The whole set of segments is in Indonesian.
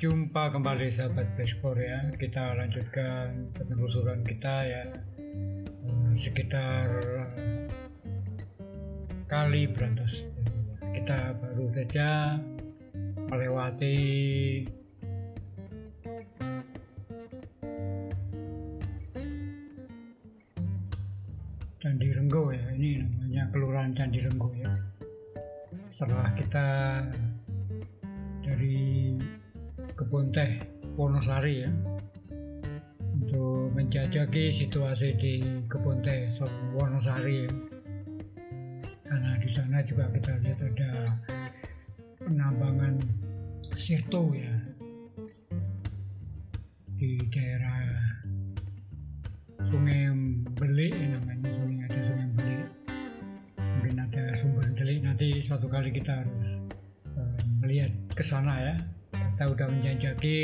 Jumpa kembali sahabat Beskor ya. Kita lanjutkan penelusuran kita ya, sekitar Kali Brantas. Kita baru saja melewati Candi Renggo ya. Ini namanya Kelurahan Candi Renggo ya. Setelah kita dari Kebun Teh Wonosari ya, untuk menjajaki situasi di Kebun Teh Wonosari ya. Karena di sana juga kita lihat ada penambangan sirto ya di daerah Sungai Belik namanya, ada Sungai Belik, mungkin ada sumber delik. Nanti suatu kali kita harus melihat ke sana ya. Kita udah menjajaki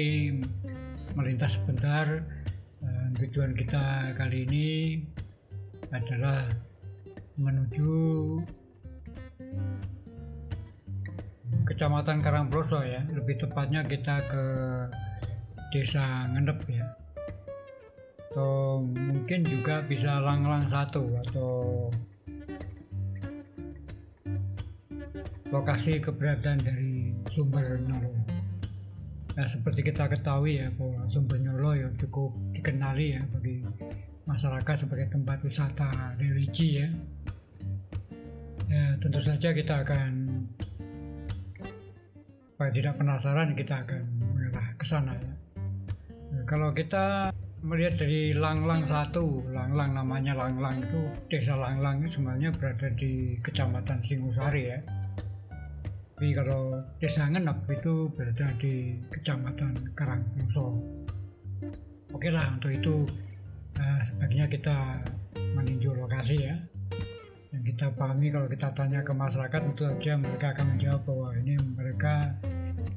melintas sebentar. Tujuan kita kali ini adalah menuju Kecamatan Karangploso ya, lebih tepatnya kita ke Desa Ngenep ya, atau mungkin juga bisa Langlang 1 atau lokasi keberadaan dari Sumber Nyolo. Nah, seperti kita ketahui ya bahwa Sumber Nyolo ya cukup dikenali ya bagi masyarakat sebagai tempat wisata religi ya. Ya, tentu saja kita akan, supaya tidak penasaran, kita akan mengarah ke sana ya. Nah, kalau kita melihat dari Langlang 1, Langlang namanya Langlang itu, Desa Langlang itu sebenarnya berada di Kecamatan Singosari ya. Tapi kalau Desa Ngenep itu berada di Kecamatan Karangploso. Oke lah, untuk itu sebaiknya kita meninjau lokasi ya. Yang kita pahami, kalau kita tanya ke masyarakat, tentu saja mereka akan menjawab bahwa ini mereka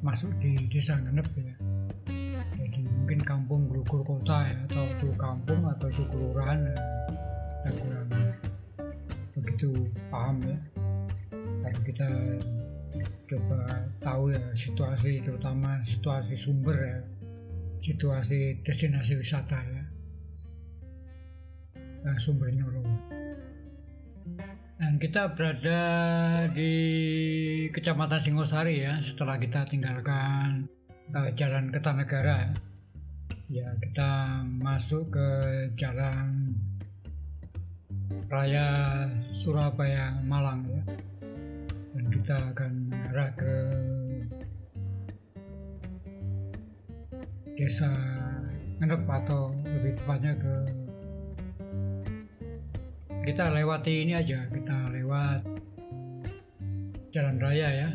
masuk di Desa Ngenep ya. Jadi mungkin kampung Glukur Kota ya, atau itu kampung atau itu kelurahan ya. Kita kurang begitu paham ya. Kalau kita coba tahu ya situasi, terutama situasi sumber ya, situasi destinasi wisata ya, Sumber Nyolo. Dan kita berada di Kecamatan Singosari ya, setelah kita tinggalkan Jalan Kertanegara ya, kita masuk ke Jalan Raya Surabaya Malang ya. Dan kita akan mengarah ke Desa Ngenep, atau lebih tepatnya kita lewati ini aja, kita lewat jalan raya ya.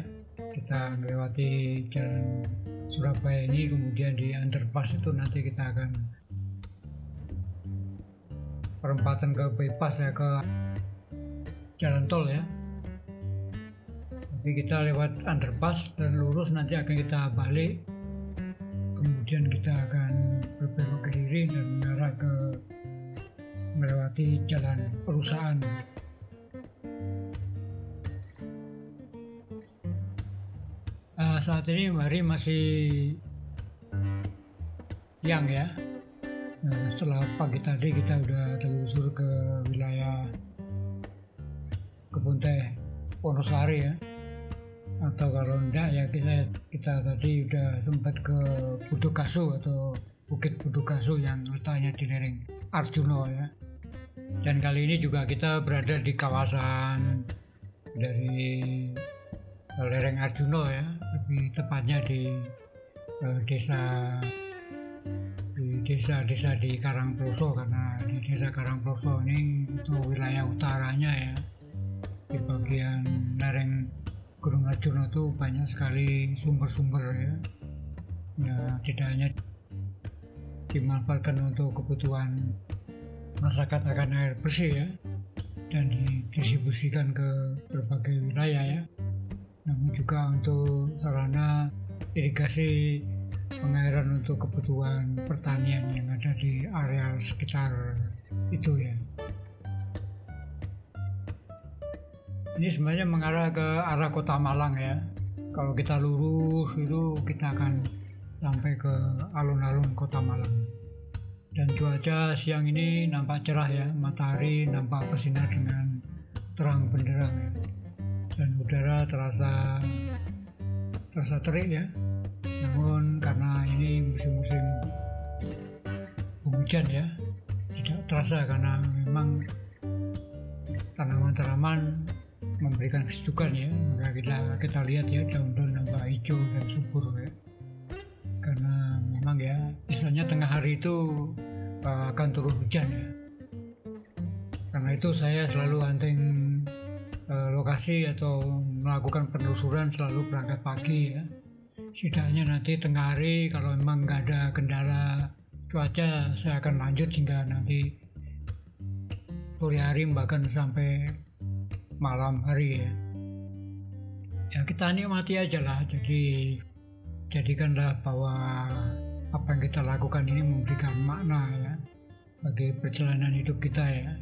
Kita melewati Jalan Surabaya ini, kemudian di underpass itu nanti kita akan perempatan ke bypass ya, ke jalan tol ya. Tapi kita lewat underpass dan lurus, nanti akan kita balik, kemudian kita akan berbelok ke kiri dan mengarah ke melewati jalan perusahaan. Saat ini hari masih siang ya. Setelah pagi tadi kita udah telusur ke wilayah Kebun Teh Wonosari ya. Atau kalau enggak ya kita tadi udah sempat ke Budukasu atau Bukit Budukasu yang letaknya di lereng Arjuno ya. Dan kali ini juga kita berada di kawasan dari lereng Arjuno ya, lebih tepatnya di desa di Karangploso, karena di Desa Karangploso ini itu wilayah utaranya ya. Di bagian lereng Gunung Arjuno itu banyak sekali sumber-sumber ya. Ya, tidak hanya dimanfaatkan untuk kebutuhan masyarakat akan air bersih ya, dan didistribusikan ke berbagai wilayah ya, namun juga untuk sarana irigasi pengairan untuk kebutuhan pertanian yang ada di areal sekitar itu ya. Ini sebenarnya mengarah ke arah Kota Malang ya. Kalau kita lurus itu kita akan sampai ke alun-alun kota Malang. Dan cuaca siang ini nampak cerah ya, matahari nampak bersinar dengan terang benderang ya. Dan udara terasa terik ya. Namun karena ini musim-musim hujan ya, tidak terasa karena memang tanaman-tanaman memberikan kesejukan ya. Maka kita lihat ya, daun-daun nampak hijau dan subur ya. Karena memang ya, biasanya tengah hari itu akan turun hujan ya. Karena itu saya selalu hunting lokasi atau melakukan penelusuran selalu berangkat pagi ya. Setidaknya nanti tengah hari kalau memang nggak ada kendala cuaca, saya akan lanjut hingga nanti sore hari bahkan sampai malam hari ya. Ya kita nikmati aja lah. Jadi jadikanlah bahwa apa yang kita lakukan ini memberikan makna ya bagi perjalanan hidup kita ya.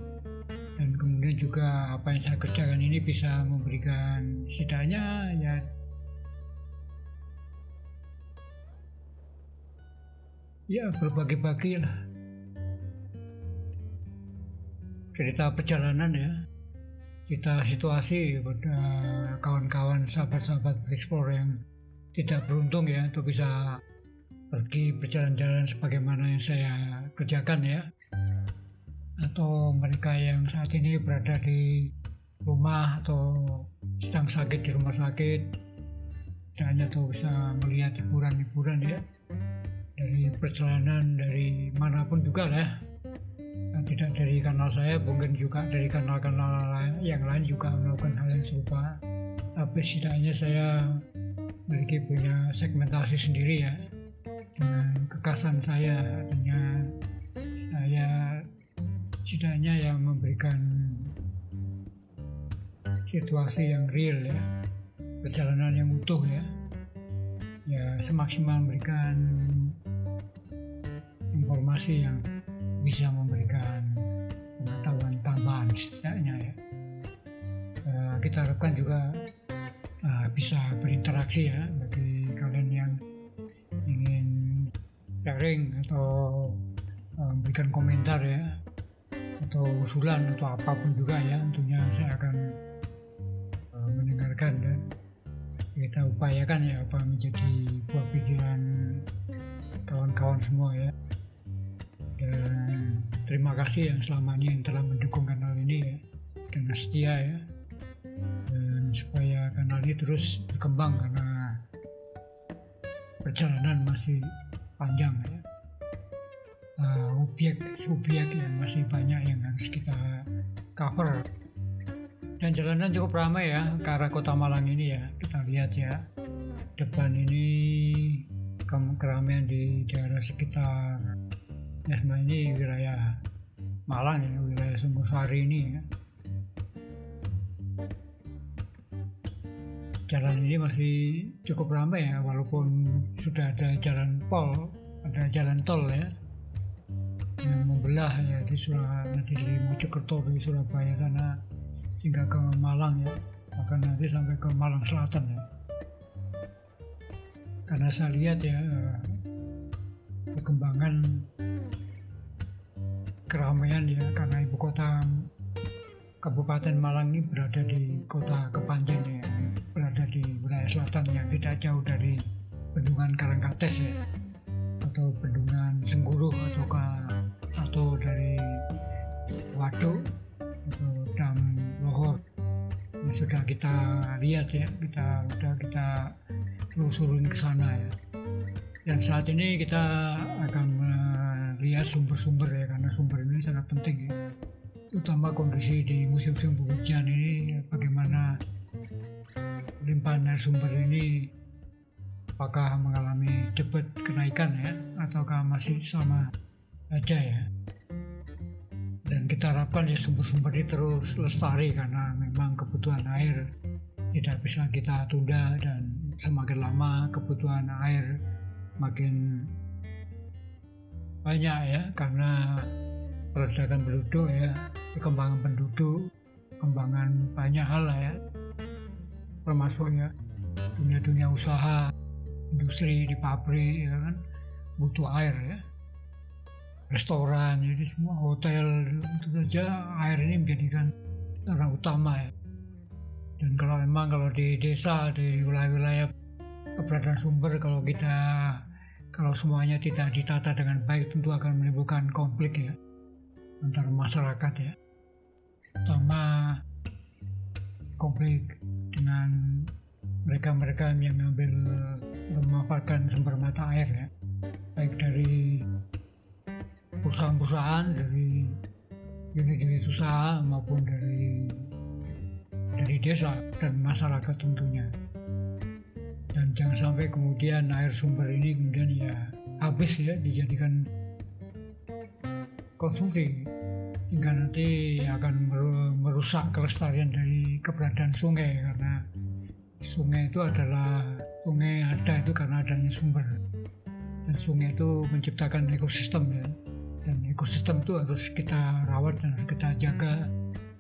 Dan kemudian juga apa yang saya kerjakan ini bisa memberikan setidaknya ya berbagi-bagi lah cerita perjalanan ya, cerita situasi pada kawan-kawan sahabat-sahabat bereksplor yang tidak beruntung ya untuk bisa pergi berjalan-jalan sebagaimana yang saya kerjakan ya, atau mereka yang saat ini berada di rumah atau sedang sakit di rumah sakit, hanya tuh bisa melihat hiburan-hiburan ya dari perjalanan dari manapun juga lah ya. Tidak dari kanal saya, mungkin juga dari kanal-kanal yang lain juga melakukan hal yang serupa, tapi setidaknya saya punya segmentasi sendiri ya, dengan kekasan saya, dengan saya setidaknya yang memberikan situasi yang real ya, perjalanan yang utuh ya semaksimal memberikan informasi yang bisa memberikan pengetahuan tambahan setidaknya ya. Kita harapkan juga bisa berinteraksi ya bagi kalian yang ingin sharing atau memberikan komentar ya, atau usulan atau apapun juga ya, tentunya saya akan mendengarkan dan kita upayakan ya apa menjadi buah pikiran kawan-kawan semua ya. Dan terima kasih yang selama ini yang telah mendukung kanal ini ya dengan setia ya, dan supaya kanal ini terus berkembang karena perjalanan masih panjang ya. Subjek yang masih banyak yang harus kita cover, dan jalanan cukup ramai ya ke arah kota Malang ini ya. Kita lihat ya, depan ini keramaian di daerah sekitar ya, sebenarnya ini wilayah Malang ya, wilayah Sunggursari ini ya. Jalan ini masih cukup ramai ya, walaupun sudah ada jalan tol ya yang membelah ya nanti di Mojokerto, di Surabaya sana hingga ke Malang ya, bahkan nanti sampai ke Malang Selatan ya. Karena saya lihat ya perkembangan keramaian ya, karena ibu kota Kabupaten Malang ini berada di kota Kepanjen ya, berada di wilayah selatan yang tidak jauh dari Bendungan Karangkates ya, atau Bendungan Sengguruh atau dari Waduk atau Dam Lohor yang sudah kita lihat ya, kita telusurin ke sana ya. Dan saat ini kita akan melihat sumber-sumber ya, karena sumber ini sangat penting ya, terutama kondisi di musim-musim hujan ini, bagaimana limpahan air sumber ini apakah mengalami cepat kenaikan ya, ataukah masih sama aja ya. Dan kita harapkan ya sumber-sumber ini terus lestari, karena memang kebutuhan air tidak bisa kita tunda, dan semakin lama kebutuhan air makin banyak ya, karena perdagangan penduduk ya, perkembangan penduduk, perkembangan banyak hal lah ya, termasuk ya dunia usaha industri, di pabrik, ya kan, butuh air ya. Restoran, jadi semua hotel, itu saja air ini menjadikan sarana utama ya. Dan kalau di desa, di wilayah-wilayah keberadaan sumber, kalau semuanya tidak ditata dengan baik, tentu akan menimbulkan konflik ya antar masyarakat ya, terutama konflik dengan mereka-mereka yang memanfaatkan sumber mata air ya, baik dari perusahaan-perusahaan, dari unit-unit usaha, maupun dari desa dan masyarakat tentunya. Dan jangan sampai kemudian air sumber ini kemudian ya habis ya, dijadikan konsumsi, hingga nanti akan merusak kelestarian dari keberadaan sungai, karena sungai itu ada itu karena adanya sumber, dan sungai itu menciptakan ekosistem ya, dan ekosistem itu harus kita rawat dan harus kita jaga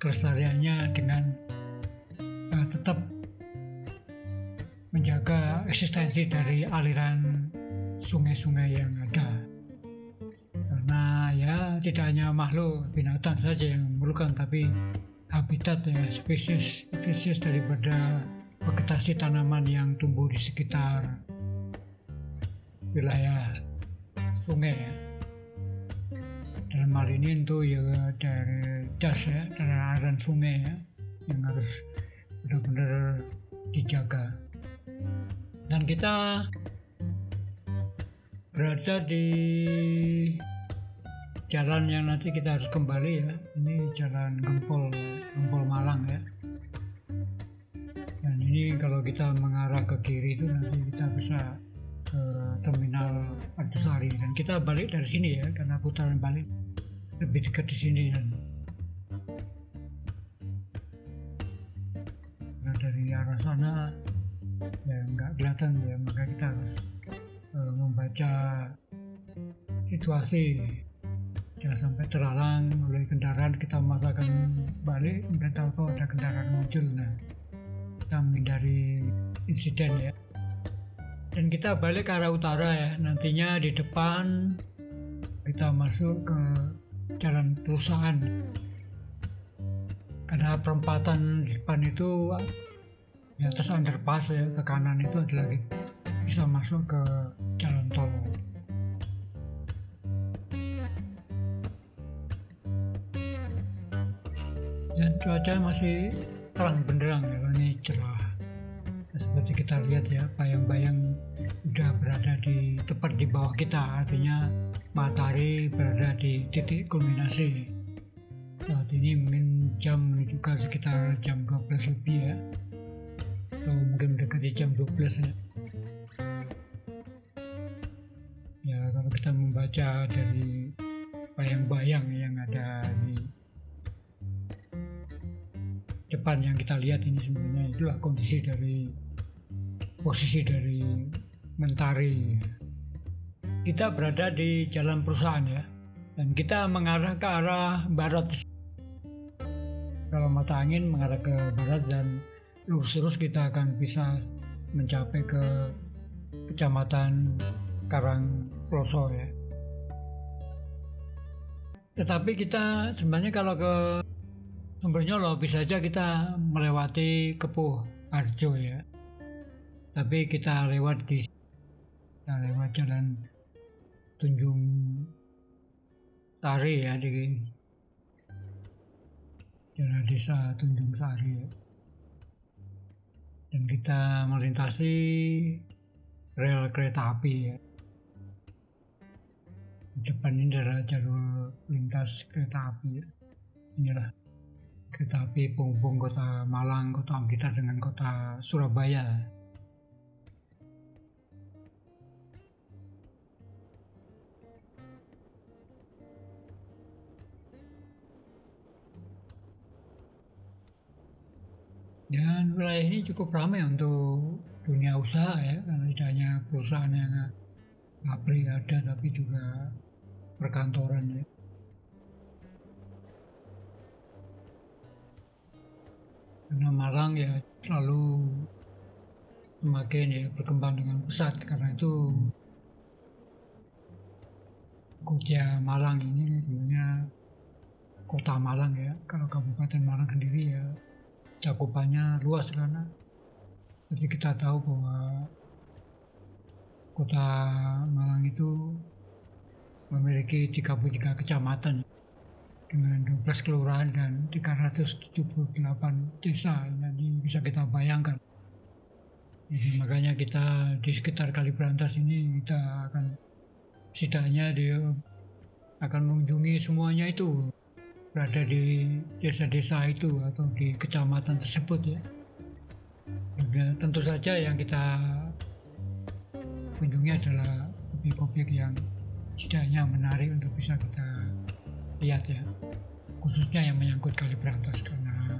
kelestariannya dengan tetap menjaga eksistensi dari aliran sungai-sungai yang ada. Karena ya tidak hanya makhluk binatang saja yang memerlukan, tapi habitat ya, spesies daripada vegetasi tanaman yang tumbuh di sekitar wilayah sungai ya. Dalam hal ini itu ya dari das ya, dari aliran sungai ya, yang harus benar-benar dijaga. Dan kita berada di jalan yang nanti kita harus kembali ya, ini jalan Gempol Malang ya. Dan ini kalau kita mengarah ke kiri itu nanti kita bisa ke terminal Arjosari, dan kita balik dari sini ya, karena putaran balik lebih dekat di sini. Dan dari arah sana ya nggak kelihatan ya, maka kita harus membaca situasi, jangan sampai terhalang oleh kendaraan, kita memaksakan balik dan tahu ada kendaraan muncul, nah kita menghindari insiden ya. Dan kita balik ke arah utara ya, nantinya di depan kita masuk ke jalan perusahaan, karena perempatan di depan itu di atas underpass ya, ke kanan itu ada lagi bisa masuk ke jalan tol. Dan cuaca masih terang benderang ya, ini cerah. Seperti kita lihat ya, bayang-bayang udah berada di tepat di bawah kita, artinya matahari berada di titik kulminasi. Saat ini mungkin jam menunjukkan sekitar jam 12 lebih ya, atau mungkin mendekati jam 12 ya. Ya kalau kita membaca dari bayang-bayang yang ada di depan yang kita lihat ini, sebenarnya itulah posisi dari mentari. Kita berada di jalan perusahaan ya, dan kita mengarah ke arah barat. Kalau mata angin mengarah ke barat, dan lurus terus kita akan bisa mencapai ke kecamatan Karangploso ya. Tetapi kita sebenarnya kalau ke Sumbernyolo bisa saja kita melewati Kepuh Harjo ya, tapi kita lewat jalan Tunjung Sari ya, di jalan desa Tunjung Sari ya. Dan kita melintasi rel kereta api ya. Di depan ini adalah jalur lintas kereta api ya. Inilah kereta api penghubung kota Malang, kota Blitar dengan kota Surabaya. Dan wilayah ini cukup ramai untuk dunia usaha ya, karena tidak hanya perusahaan yang pabrik ada, tapi juga perkantoran ya. Karena Malang ya selalu semakin ya berkembang dengan pesat, karena itu Kota Malang ini sebenarnya Kota Malang ya, kalau Kabupaten Malang sendiri ya cakupannya luas, karena seperti kita tahu bahwa Kota Malang itu memiliki 33 kecamatan dengan 12 kelurahan dan 378 desa. Jadi bisa kita bayangkan. Jadi makanya kita di sekitar Kaliberantas ini kita akan setidaknya dia akan mengunjungi semuanya itu, berada di desa-desa itu atau di kecamatan tersebut ya. Dan tentu saja yang kita kunjungi adalah objek-objek yang setidaknya menarik untuk bisa kita lihat ya, khususnya yang menyangkut Kaliberantas, karena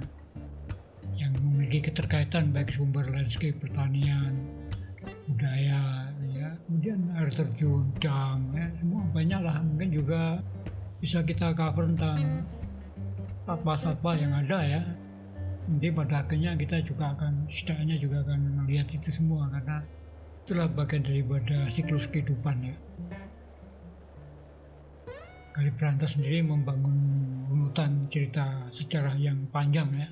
yang memiliki keterkaitan baik sumber landscape pertanian, budaya ya, kemudian air terjun, dam ya, semua banyak lah. Mungkin juga bisa kita cover tentang satwa-satwa yang ada ya. Nanti pada akhirnya kita juga akan setidaknya juga akan melihat itu semua, karena itulah bagian daripada siklus kehidupan ya. Kaliberantas sendiri membangun runutan cerita sejarah yang panjang ya,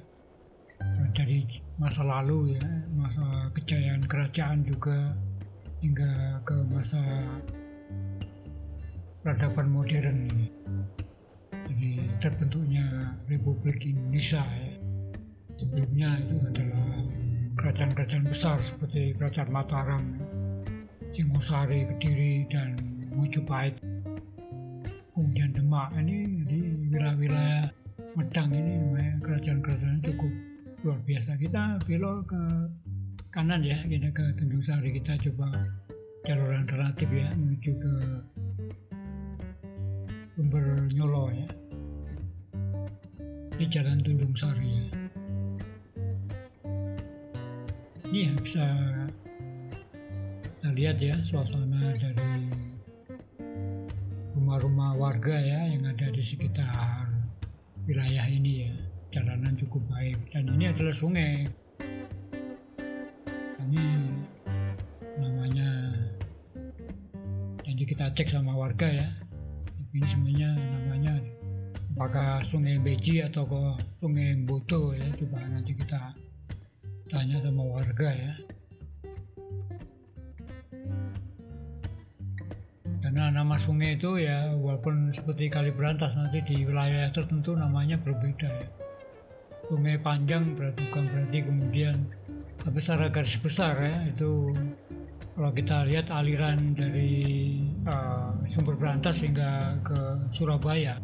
dari masa lalu ya, masa kejayaan kerajaan juga hingga ke masa peradaban modern ini. Jadi terbentuknya Republik Indonesia ya. Sebelumnya itu adalah kerajaan-kerajaan besar seperti Kerajaan Mataram, Singosari, Kediri, dan Mojopahit. Kemudian Demak ini di wilayah Medang ini kerajaan-kerajaan cukup luar biasa. Kita belok ke kanan ya, kita ke Tanjung Sari, kita coba jalur alternatif ya menuju ke Sumber Nyolo ya. Ini Jalan Tanjung Sari ya. Ini ya, bisa kita lihat ya suasana dari rumah-rumah warga ya yang ada di sekitar wilayah ini ya. Jalanan cukup baik, dan ini adalah sungai. Ini namanya, jadi kita cek sama warga ya, ini sebenarnya namanya apakah Sungai Beji atau ke Sungai Boto ya, coba nanti kita tanya sama warga ya. Karena nama sungai itu ya walaupun seperti Kaliberantas nanti di wilayah tertentu namanya berbeda ya. Sungai panjang bukan berarti kemudian, tapi secara garis besar ya itu kalau kita lihat aliran dari Sumber Berantas hingga ke Surabaya,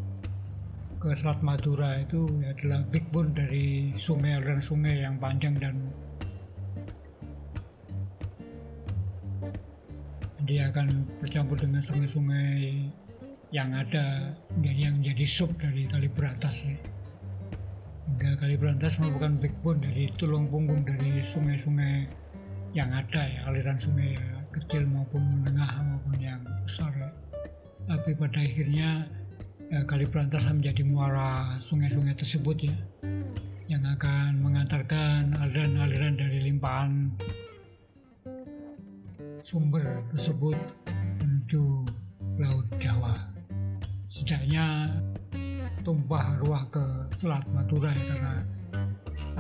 ke Selat Madura itu adalah backbone dari sungai, aliran sungai yang panjang dan dia akan bercampur dengan sungai-sungai yang ada, yang jadi sub dari Kaliberantas ya. Hingga Kaliberantas merupakan backbone dari tulang punggung dari sungai-sungai yang ada ya, aliran sungai ya, kecil maupun menengah maupun yang besar ya. Tapi pada akhirnya ya, Kaliberantas menjadi muara sungai-sungai tersebut ya, yang akan mengantarkan aliran-aliran dari limpahan sumber tersebut menuju Laut Jawa. Setidaknya tumpah ruah ke Selat Madura ya, karena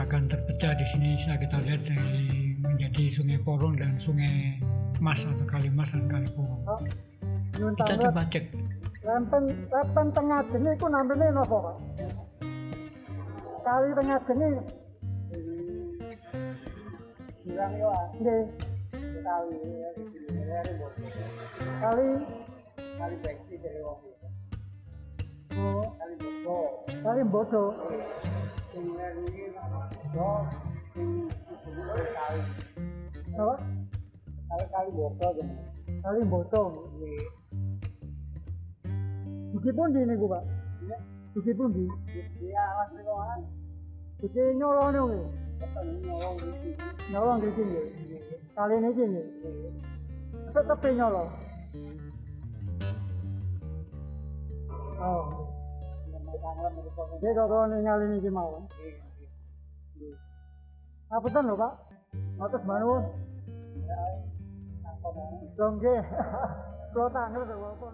akan terpecah di sini. Bisa kita lihat dari menjadi Sungai Porong dan Sungai Mas atau Kalimas dan Kaliporong. Kita coba cek. Lempen tengah geni itu namanya apa Pak? Kali tengah geni bilang ya kali beksi dari wong itu. Oh, kali bodo. Apa? Kali bodo gitu. Kali bodo. Buki pun di ini gua Pak. Buki pun di. Iya, awas niku kan. Buki nyolong nih. Nyolong di sini. Kali ini gini. Tetap nyolong. Oh. Dia kalau nyali ini gimana? Apa tuh Pak? Atas manual. Dongge. Kula tanggal to apa.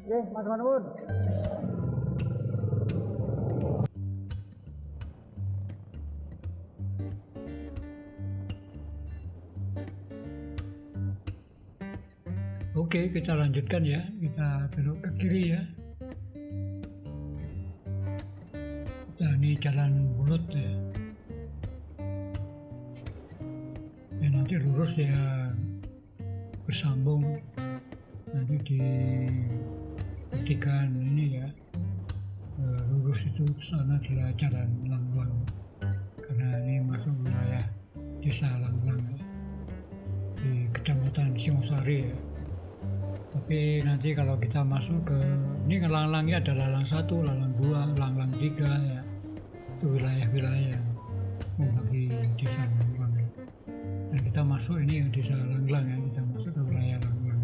Nggih, Mas Manun. Oke, kita lanjutkan ya. Kita belok ke kiri ya. Nah, ini jalan bulut ya. Ya nanti lurus ya bersambung. Nanti di pertigaan ini ya. Lurus itu ke sana adalah jalan Langlang. Karena ini masuk wilayah desa Langlang ya. Di Kecamatan Singosari ya. Tapi nanti kalau kita masuk ke ini Langlangnya ada Lalang 1, Lalang 2, Langlang 3 ya. Itu wilayah-wilayah yang membagi desa Langlang ya. Dan kita masuk ini yang desa Langlang ya, kita masuk ke wilayah Langlang.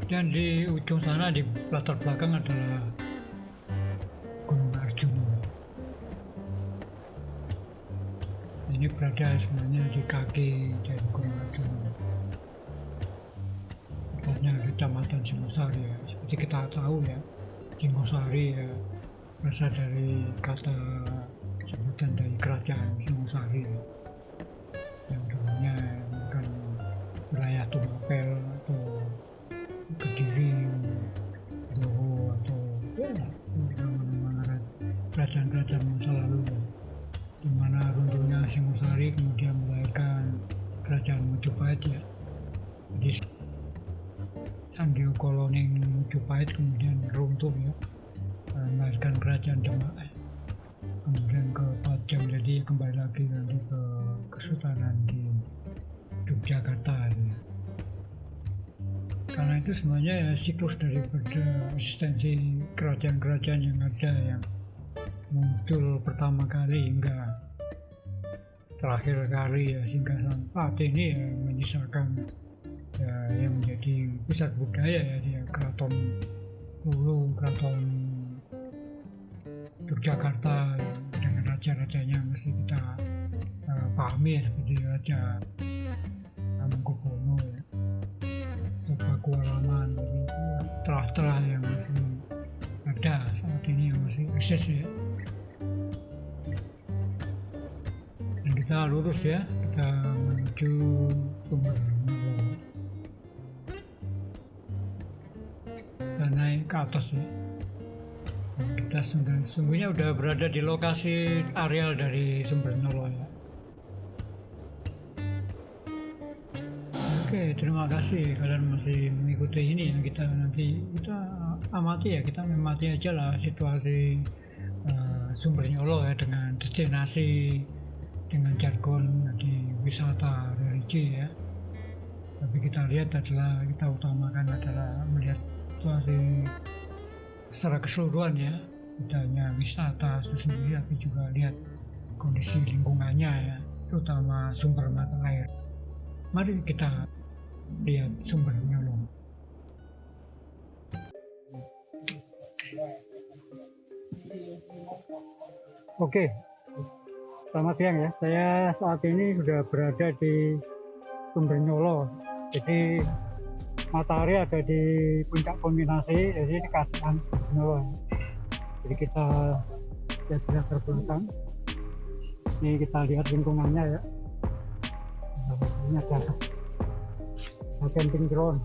Dan di ujung sana di latar belakang adalah Gunung Arjuna. Ini berada sebenarnya di kaki dari Gunung Arjuna. Kecamatan Singosari ya. Seperti kita tahu ya, Singosari ya berasal dari kata sebutan dari kerajaan Singosari ya. Yang dulunya bukan wilayah Tumapel atau Kediri, Doho atau ya nama-nama kerajaan-kerajaan masa lalu ya. Di mana runtuhnya Singosari kemudian melahirkan kerajaan Majapahit ya. Jadi Sanggeu Koloning Majapahit kemudian runtuh ya, melahirkan kerajaan Demak. Kemudian ke Pajang, jadi kembali lagi nanti ke Kesultanan di Yogyakarta ya. Karena itu sebenarnya ya siklus daripada eksistensi kerajaan-kerajaan yang ada yang muncul pertama kali hingga terakhir kali ya, sehingga saat ini ya menyisakan ya, yang menjadi pusat budaya ya, dia Keraton Solo, Keraton Yogyakarta ya, dengan raja-rajanya mesti kita pahami ya, seperti Raja Hamengkubuwono ya, atau Pakualaman, jadi terah-terah yang masih ada saat ini, yang masih eksis ya. Dan kita lurus ya, kita menuju Sumbernyolo. Naik ke atas ya. Kita sungguhnya udah berada di lokasi areal dari Sumbernyolo ya. Oke, terima kasih kalian masih mengikuti ini ya. Kita nanti kita amati ya, kita memati aja lah situasi Sumbernyolo ya, dengan destinasi, dengan jargon di wisata religi ya. Tapi kita lihat adalah, kita utamakan adalah melihat situasi secara keseluruhan ya, tidak hanya wisata itu sendiri, tapi juga lihat kondisi lingkungannya ya, terutama sumber mata air. Mari kita lihat Sumbernyolo. Oke, selamat siang ya. Saya saat ini sudah berada di Sumbernyolo. Jadi matahari ada di puncak kulminasi, jadi di kasihan Sumbernyolo. Jadi kita lihat terbelakang. Ini kita lihat lingkungannya ya. Ini ada camping ground.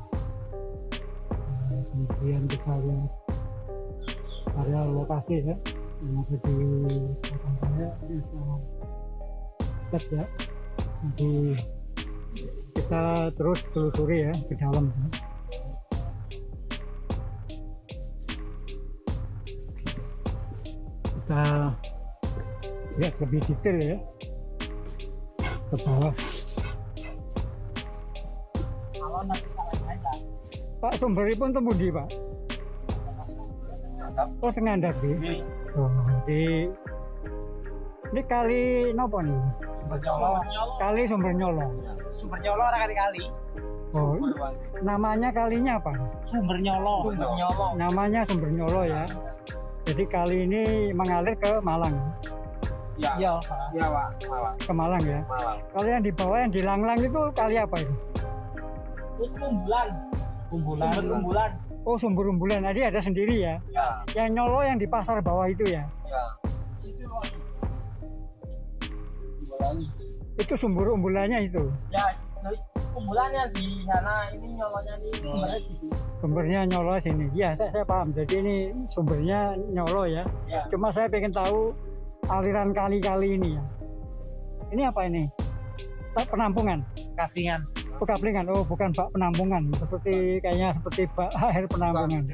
Kemudian kita lihat area lokasi ya, yang ada di belakang saya. Ini set ya. Jadi kita terus telusuri ya ke dalam. Kita lihat lebih detail ya ke bawah. Pak, sumberipun temu ndi, Pak? Oh, Tengandak iki. Oh, ini kali nopo nih? Sumbernyolo. Kali Sumbernyolo. Sumbernyolo ora kali-kali. Oh, namanya kalinya apa? Sumber Nyolo. Namanya Sumber Nyolo ya. Jadi kali ini mengalir ke Malang. Iya, Pak. Malang. Ke Malang ya. Malang. Kalau yang di bawah yang di Langlang itu kali apa itu? Itu umbulan. Oh, sumber umbulan. Jadi ada sendiri ya. Ya. Yang Nyolo yang di pasar bawah itu ya. Ya. Umbulan. Itu sumber umbulannya itu. Ya, umbulannya di sana, ini Nyolonya nih sumbernya gitu. Sumbernya Nyolo sini. Ya, saya paham. Jadi ini sumbernya Nyolo ya. Ya. Cuma saya pengen tahu aliran kali-kali ini ya. Ini apa ini? Penampungan. Kastingan. Oh, kaplingan. Oh, bukan bak penampungan. Kayaknya seperti bak air penampungan.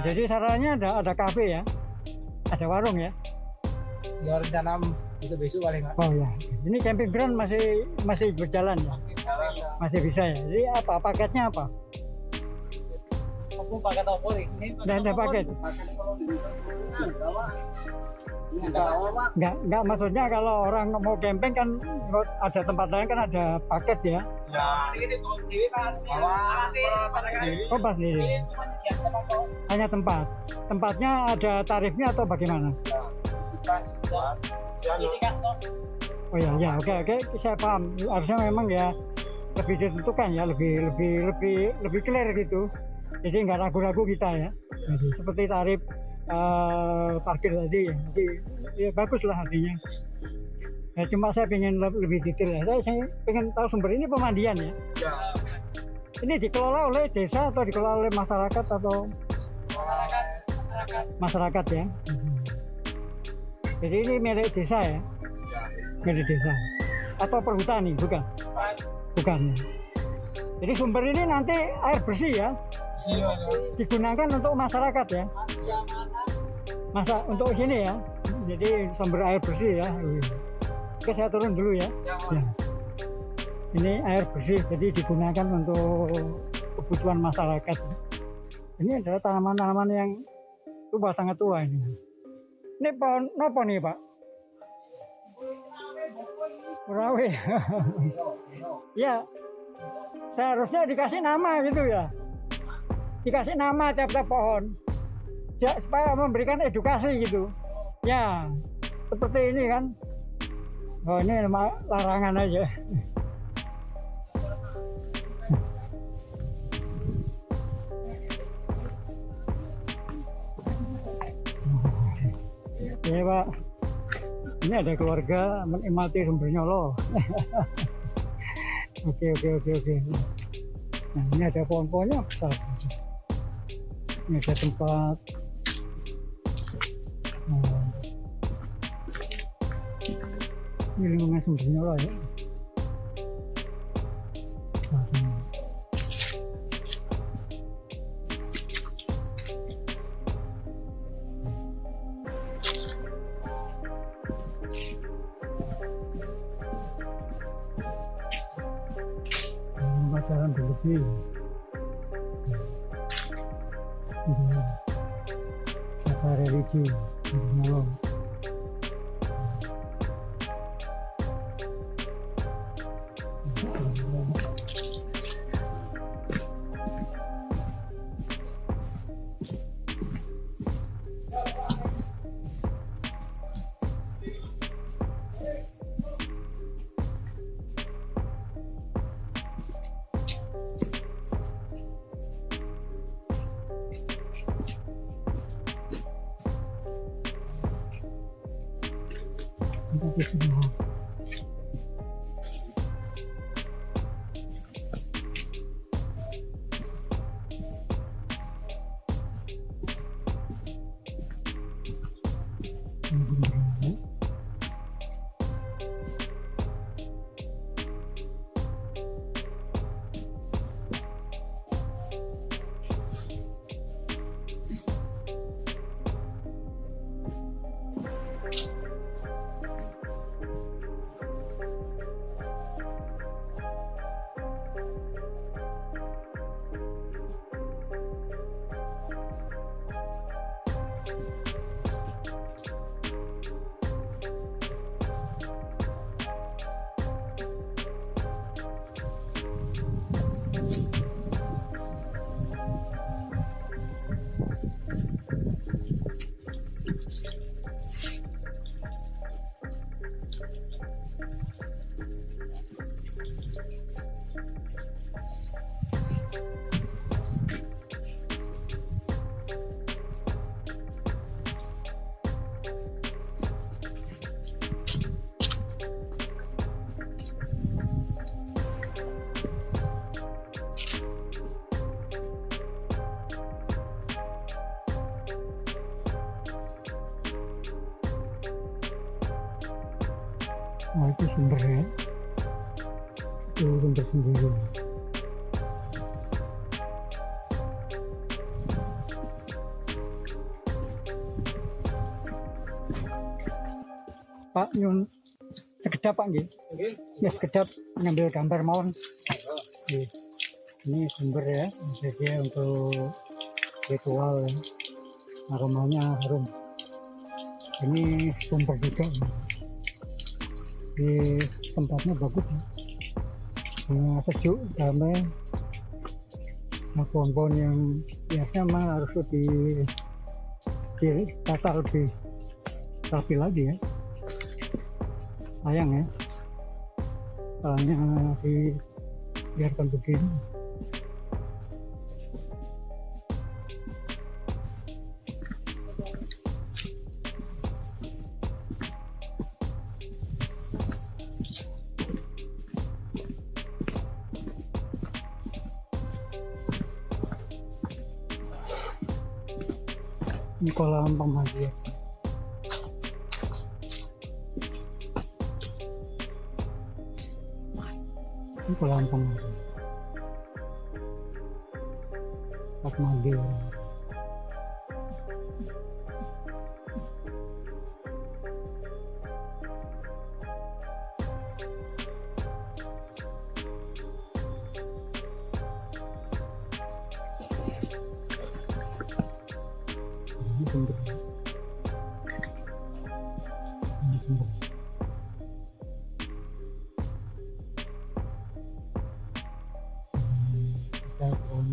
Jadi sarannya ada kafe ya. Ada warung ya. Ya rencana itu besok paling nggak. Oh ya. Ini camping ground masih berjalan ya. Masih bisa ya. Jadi apa paketnya apa? Aku paket apa nih? Dan ada paket. Enggak maksudnya kalau orang mau camping kan ada tempat lain kan ada paket ya. Ya. Ini kalau sendiri kan. Oh pas sendiri. Hanya tempat. Tempatnya ada tarifnya atau bagaimana? Oh ya oke saya paham. Harusnya memang ya lebih ditentukan ya, lebih clear gitu. Jadi nggak ragu-ragu kita ya. Jadi seperti tarif parkir tadi ya. Jadi ya bagus lah artinya. Ya, cuma saya pengen lebih detail ya. Saya pengen tahu sumber ini pemandian ya. Ya. Ini dikelola oleh desa atau dikelola oleh masyarakat atau masyarakat ya. Jadi ini milik desa ya. Milik desa. Atau perhutani bukan? Bukan. Jadi sumber ini nanti air bersih ya. Digunakan untuk masyarakat ya. Masa untuk sini ya. Jadi sumber air bersih ya. Oke saya turun dulu ya. Ya. Ini air bersih jadi digunakan untuk kebutuhan masyarakat. Ini adalah tanaman-tanaman yang tua sangat tua ini. Ini pohon apa nih Pak? Rawe. Ya. Seharusnya dikasih nama gitu ya. Dikasih nama tiap-tiap pohon. Ya, supaya memberikan edukasi gitu. Ya. Seperti ini kan. Oh ini larangan aja. Ya Pak, ini ada keluarga menikmati sumber Nyolo. Oke. Nah ini ada pohon-pohonnya besar. Ini ada tempat. Ini lingkungan sumber Nyolo ya. Pacaran berlebih. Kata religi Nyolo. Nah itu sumbernya, itu sumber sendiri. Pak nyun sekedap Pak nggih. Ya sekedap ngambil gambar mawon. Nggih. Ini sumber ya, jadi untuk ritual ya. Aromanya harum. Ini sumber juga. Di tempatnya bagus ya. Sejuk, damai. Nah, pohon-pohon yang biasanya memang harus ditata lebih rapi lagi ya. Sayang ya, soalnya dibiarkan begini. Ini kolam pemandian. Ini kolam pemandian. Tempat mandi orang. Ini sumber. Ini sumber. Kita pun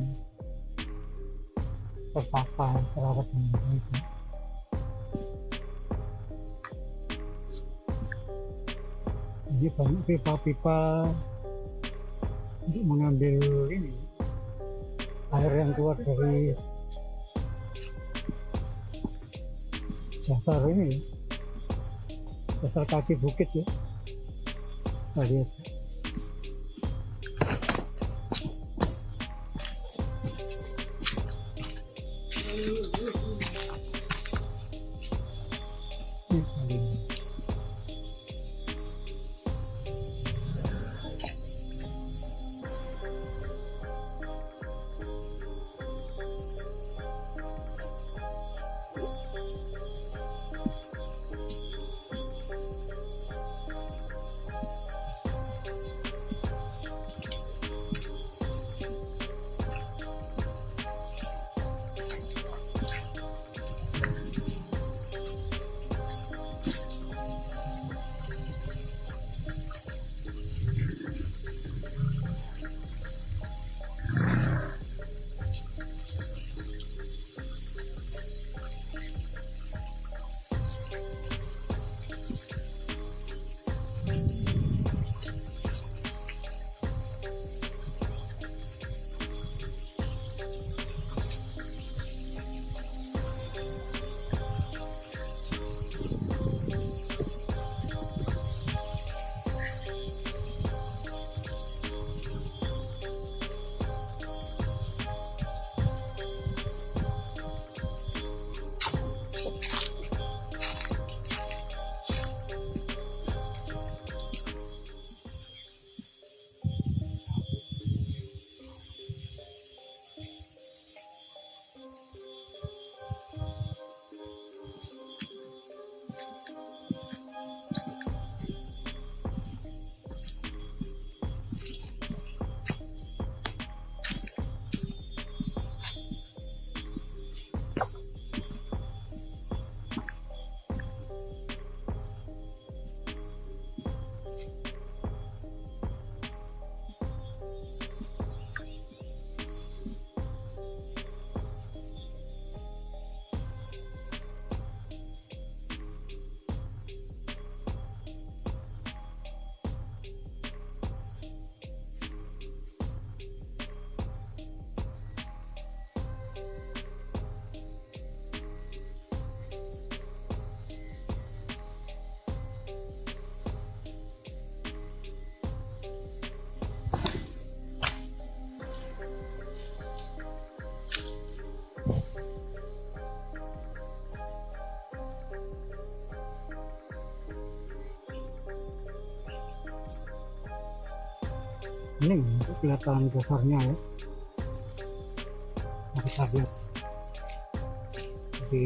tertata terawat dengan baik. Jadi banyak pipa-pipa untuk mengambil ini air yang keluar dari dasar ini, dasar kaki bukit ya. Nah, lihat. Ini kali ini. ini kelihatan dasarnya ya. Nah, kita lihat di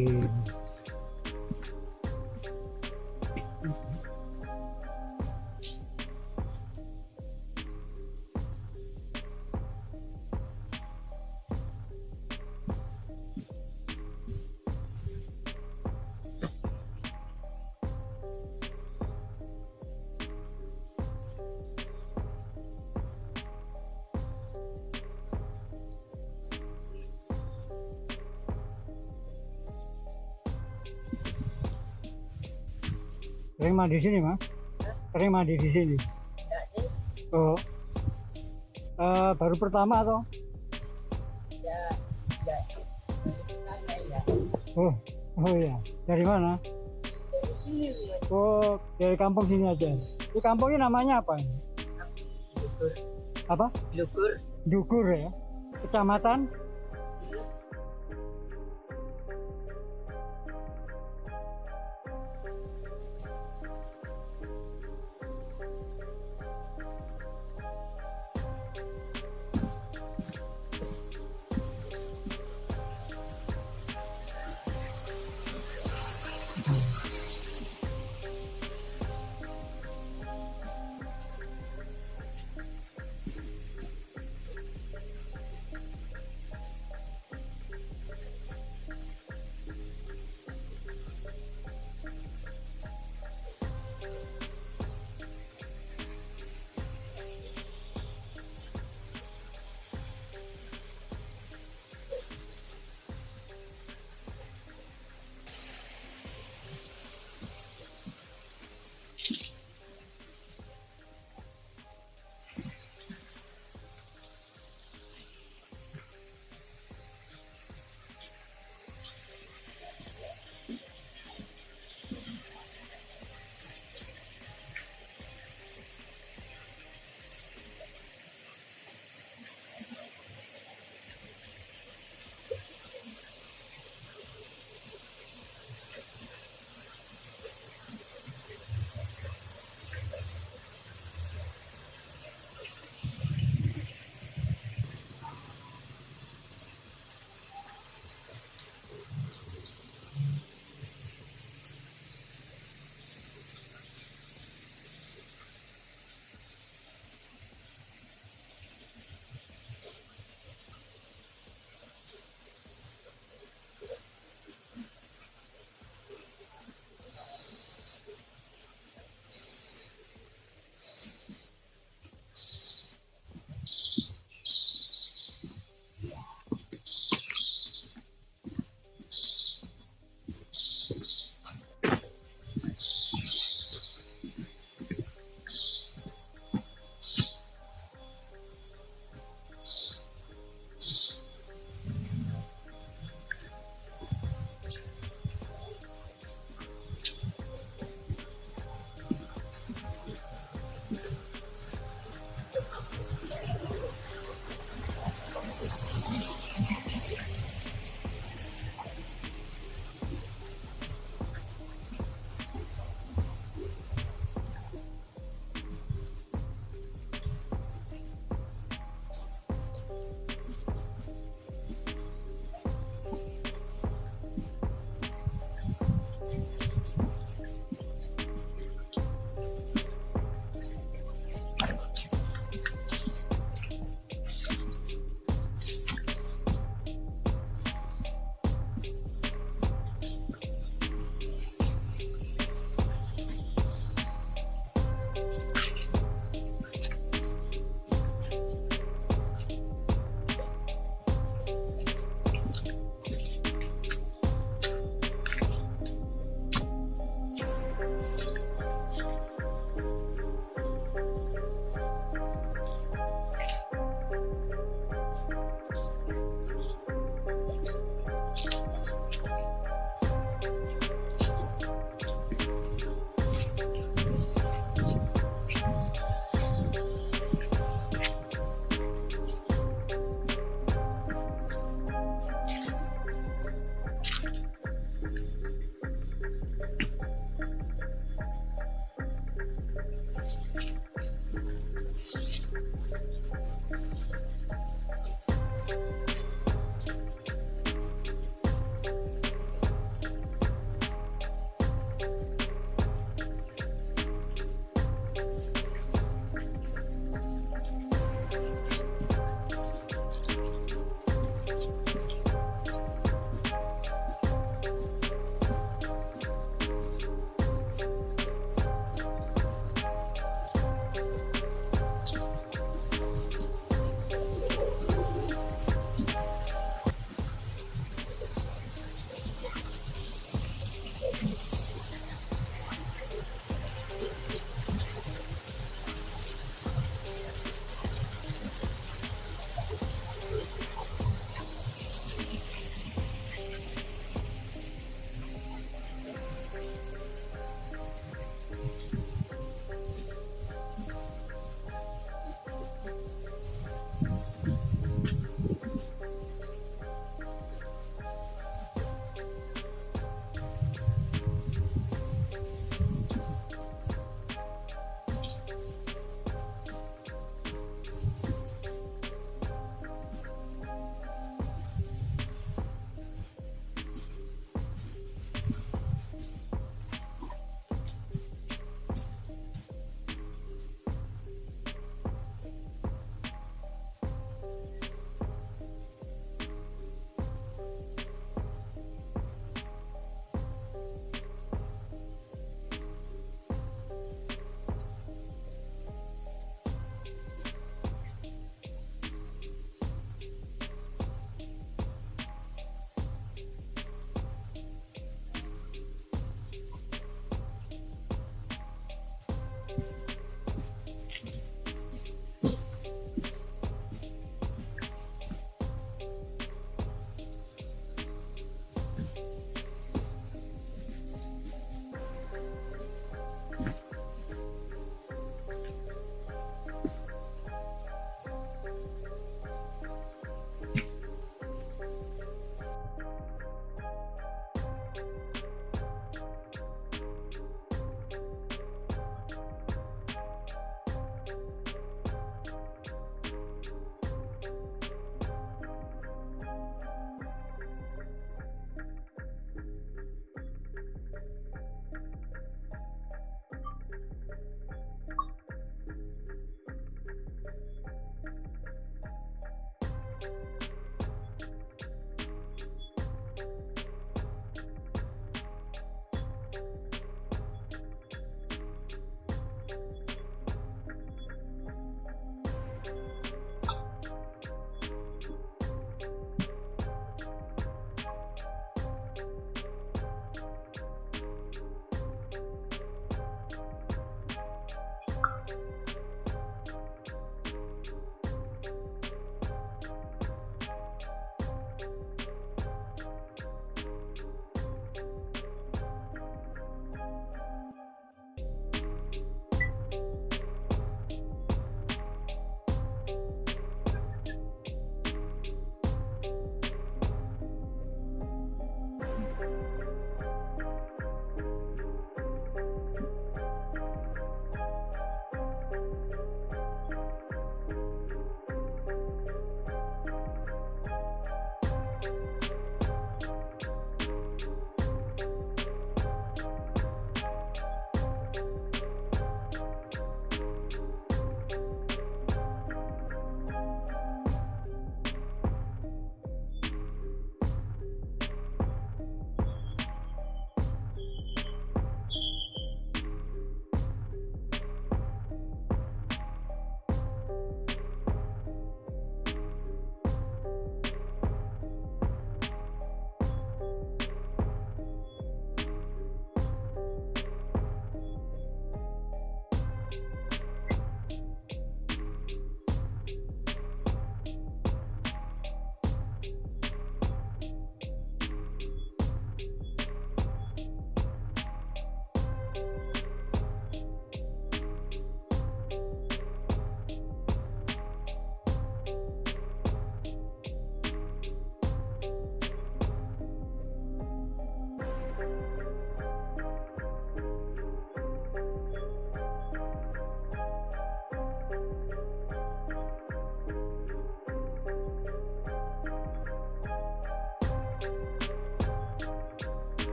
sering mandi di sini, Mas? Sering mandi di sini. Ya, ini Oh, baru pertama atau? ya, ya, ya. Oh, oh ya. Dari mana? Ini Oh, dari kampung sini aja. Di kampung ini namanya apa? Dukur, Apa? dukur, Dukur ya. Kecamatan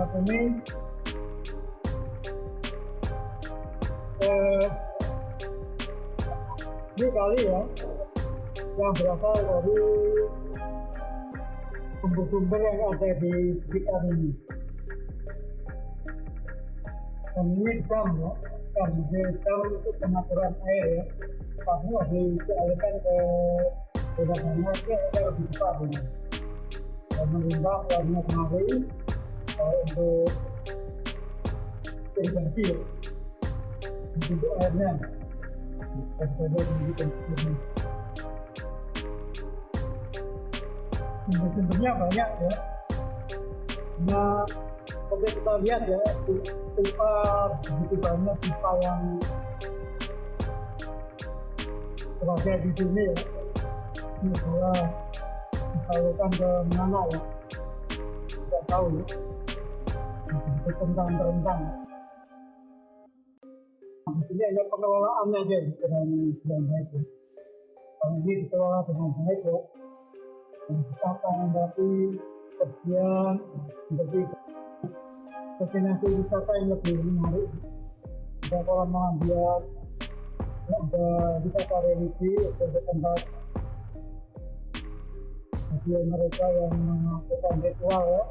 tempat ini eh, ini kali ya yang berasal dari sumber-sumber yang ada di sekitar ini. Dan ini dam ya, dam untuk pengaturan air ya. Pasti harus dialihkan ke daerah itu ada lebih cepat ini. Dan mengimbau warna kemari untuk irigasi ya, untuk airnya. Sumber-sumbernya banyak ya. Nah, oke kita lihat ya, pipa begitu banyak pipa yang berada di sini ya. Ini saya disalurkan ke mana ya? Tidak tahu ya. Itu tentang. Di sini hanya pengelolaannya aja dengan baik ya. Kalau ini dikelola dengan baik ya. Kita akan menghadapi kegiatan menjadi destinasi wisata yang lebih menarik. Ada kolam pengambilan, ada wisata religi, ada tempat bagi mereka yang melakukan ritual ya,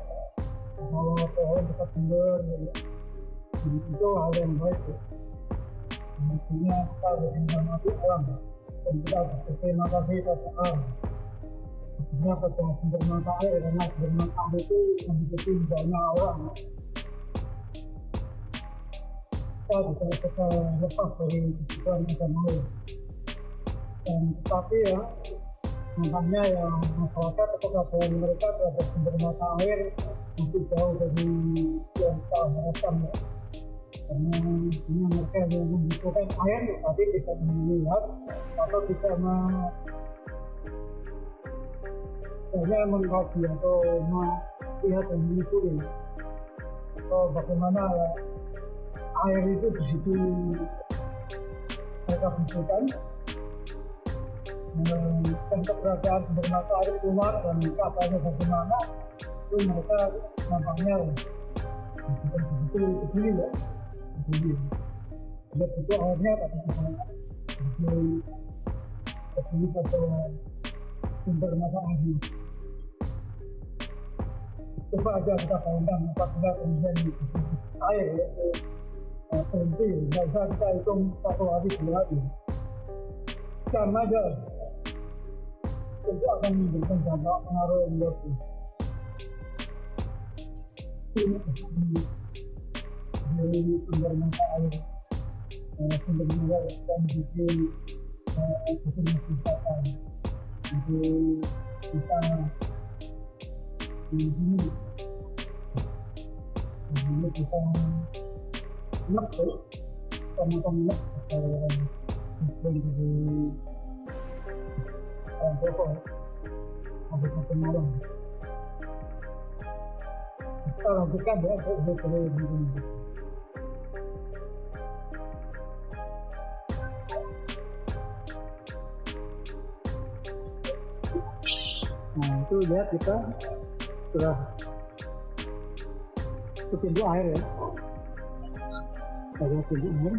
bawa pohon dekat sumber ya. Itu hal yang baik ya. Intinya kita harus menghormati alam dan kita harus berterima kasih pada alam. Maksudnya pada sumber mata air, karena sumber mata air itu menghidupi banyak orang. Kita bisa lepas dari kebutuhan yang air. Dan tetapi ya, makanya yang masyarakat atau keadaan mereka terhadap sumber mata air masih jauh dari yang kita harapkan ya. Karena mereka yang membutuhkan air tapi bisa melihat atau bisa mengkaji atau melihat dan menyusuri atau bagaimana air itu begitu mereka butuhkan dan keberadaan sumber mata air keluar dan keadaannya bagaimana itu mereka nampaknya begitu peduli ya. Dia butuh airnya tapi peduli pada sumber mata air. Coba aja kita bayangkan apabila kemudian air berhenti, nggak usah kita hitung 1 hari 2 hari, jam aja itu akan memberikan dampak pengaruh yang luar biasa. Dari sumber mata air, sumber air dan bikin wisata itu kita di sini kita enak tuh teman-teman dari Joko Kabupaten Malang. Kita lanjutkan ya nah itu lihat kita sudah ke pintu air ya, ada pintu air.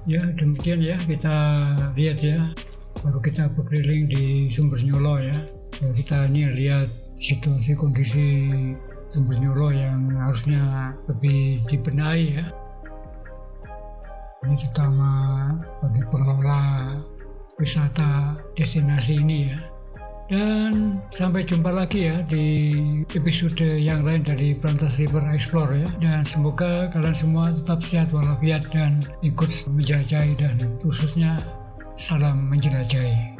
Ya demikian ya, kita lihat ya, baru kita berkeliling di Sumber Nyolo ya. Kita ini lihat situasi kondisi Sumber Nyolo yang harusnya lebih dibenahi ya. Ini terutama bagi pengelola wisata destinasi ini ya. Dan sampai jumpa lagi ya di episode yang lain dari Brantas River Explore ya. Dan semoga kalian semua tetap sehat walafiat dan ikut menjelajahi, dan khususnya salam menjelajahi.